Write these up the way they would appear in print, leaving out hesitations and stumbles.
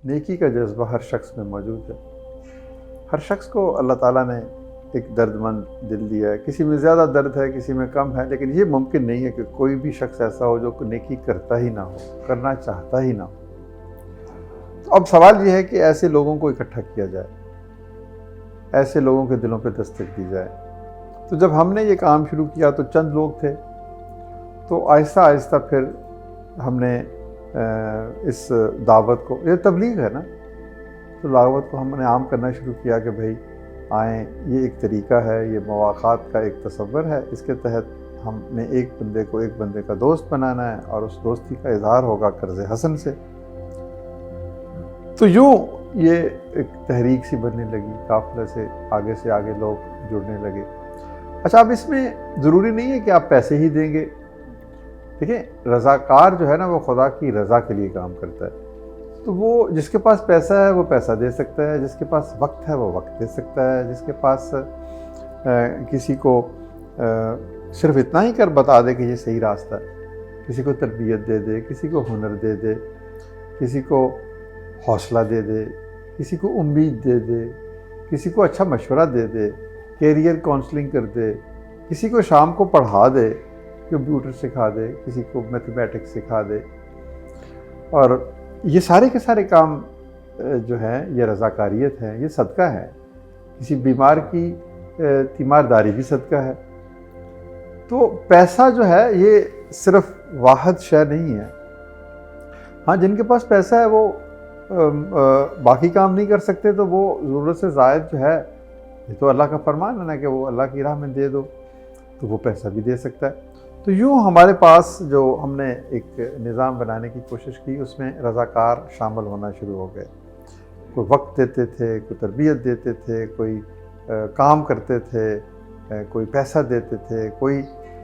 نیکی کا جذبہ ہر شخص میں موجود ہے. ہر شخص کو اللہ تعالیٰ نے ایک درد مند دل دیا ہے. کسی میں زیادہ درد ہے، کسی میں کم ہے، لیکن یہ ممکن نہیں ہے کہ کوئی بھی شخص ایسا ہو جو نیکی کرتا ہی نہ ہو، کرنا چاہتا ہی نہ ہو. تو اب سوال یہ ہے کہ ایسے لوگوں کو اکٹھا کیا جائے، ایسے لوگوں کے دلوں پہ دستک دی جائے. تو جب ہم نے یہ کام شروع کیا تو چند لوگ تھے، تو آہستہ آہستہ پھر ہم نے اس دعوت کو، یہ تبلیغ ہے نا، تو دعوت کو ہم نے عام کرنا شروع کیا کہ بھائی آئیں، یہ ایک طریقہ ہے، یہ مواقعات کا ایک تصور ہے. اس کے تحت ہم نے ایک بندے کا دوست بنانا ہے، اور اس دوستی کا اظہار ہوگا قرض حسن سے. تو یوں یہ ایک تحریک سی بننے لگی، قافلے سے آگے لوگ جڑنے لگے. اچھا، اب اس میں ضروری نہیں ہے کہ آپ پیسے ہی دیں گے. دیکھیں، رضاکار جو ہے نا، وہ خدا کی رضا کے لیے کام کرتا ہے. تو وہ جس کے پاس پیسہ ہے وہ پیسہ دے سکتا ہے، جس کے پاس وقت ہے وہ وقت دے سکتا ہے، جس کے پاس کسی کو صرف اتنا ہی کر بتا دے کہ یہ صحیح راستہ ہے، کسی کو تربیت دے دے، کسی کو ہنر دے دے، کسی کو حوصلہ دے دے، کسی کو امید دے دے، کسی کو اچھا مشورہ دے دے، کیریئر کونسلنگ کر دے، کسی کو شام کو پڑھا دے، کمپیوٹر سکھا دے، کسی کو میتھمیٹکس سکھا دے. اور یہ سارے کے سارے کام جو ہیں یہ رضاکاریت ہے، یہ صدقہ ہے. کسی بیمار کی تیمارداری بھی صدقہ ہے. تو پیسہ جو ہے یہ صرف واحد شے نہیں ہے. ہاں، جن کے پاس پیسہ ہے وہ باقی کام نہیں کر سکتے، تو وہ ضرورت سے زائد جو ہے، یہ تو اللہ کا فرمان ہے نا کہ وہ اللہ کی راہ میں دے دو، تو وہ پیسہ بھی دے سکتا ہے. تو یوں ہمارے پاس جو ہم نے ایک نظام بنانے کی کوشش کی، اس میں رضاکار شامل ہونا شروع ہو گئے. کوئی وقت دیتے تھے، کوئی تربیت دیتے تھے، کوئی کام کرتے تھے، کوئی پیسہ دیتے تھے، کوئی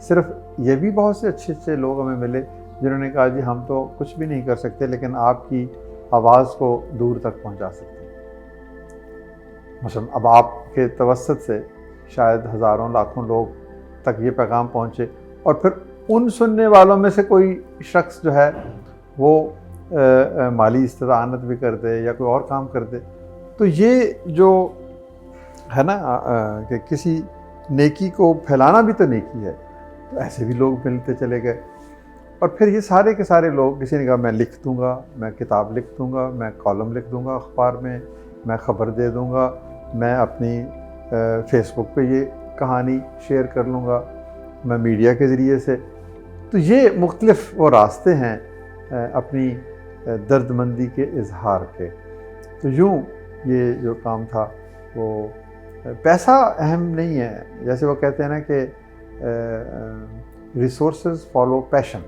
صرف. یہ بھی بہت سے اچھے لوگ ہمیں ملے جنہوں نے کہا جی ہم تو کچھ بھی نہیں کر سکتے، لیکن آپ کی آواز کو دور تک پہنچا سکتے ہیں. مثلا اب آپ کے توسط سے شاید ہزاروں لاکھوں لوگ تک یہ پیغام پہنچے، اور پھر ان سننے والوں میں سے کوئی شخص جو ہے وہ مالی استطاعت بھی کر دے یا کوئی اور کام کر دے. تو یہ جو ہے نا کہ کسی نیکی کو پھیلانا بھی تو نیکی ہے. تو ایسے بھی لوگ ملتے چلے گئے، اور پھر یہ سارے کے سارے لوگ، کسی نے کہا میں لکھ دوں گا، میں کتاب لکھ دوں گا، میں کالم لکھ دوں گا اخبار میں خبر دے دوں گا، میں اپنی فیس بک پہ یہ کہانی شیئر کر لوں گا، میں میڈیا کے ذریعے سے. تو یہ مختلف وہ راستے ہیں اپنی درد مندی کے اظہار کے. تو یوں یہ جو کام تھا وہ پیسہ اہم نہیں ہے. جیسے وہ کہتے ہیں نا کہ ریسورسز فالو پیشن.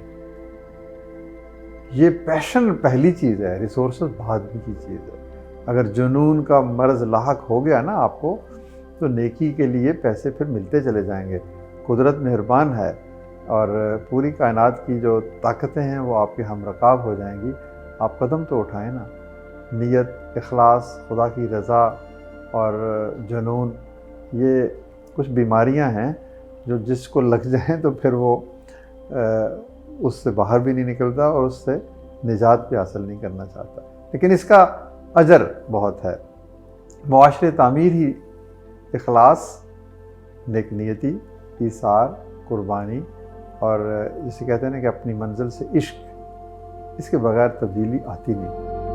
یہ پیشن پہلی چیز ہے، ریسورسز بعد کی چیز ہے. اگر جنون کا مرض لاحق ہو گیا نا آپ کو، تو نیکی کے لیے پیسے پھر ملتے چلے جائیں گے. قدرت مہربان ہے، اور پوری کائنات کی جو طاقتیں ہیں وہ آپ کے ہم رکاب ہو جائیں گی. آپ قدم تو اٹھائیں نا. نیت، اخلاص، خدا کی رضا اور جنون، یہ کچھ بیماریاں ہیں جو جس کو لگ جائیں تو پھر وہ اس سے باہر بھی نہیں نکلتا، اور اس سے نجات بھی حاصل نہیں کرنا چاہتا. لیکن اس کا اجر بہت ہے. معاشرے تعمیر ہی اخلاص، نیک نیتی، ایثار، قربانی، اور جسے کہتے ہیں نا کہ اپنی منزل سے عشق، اس کے بغیر تبدیلی آتی نہیں.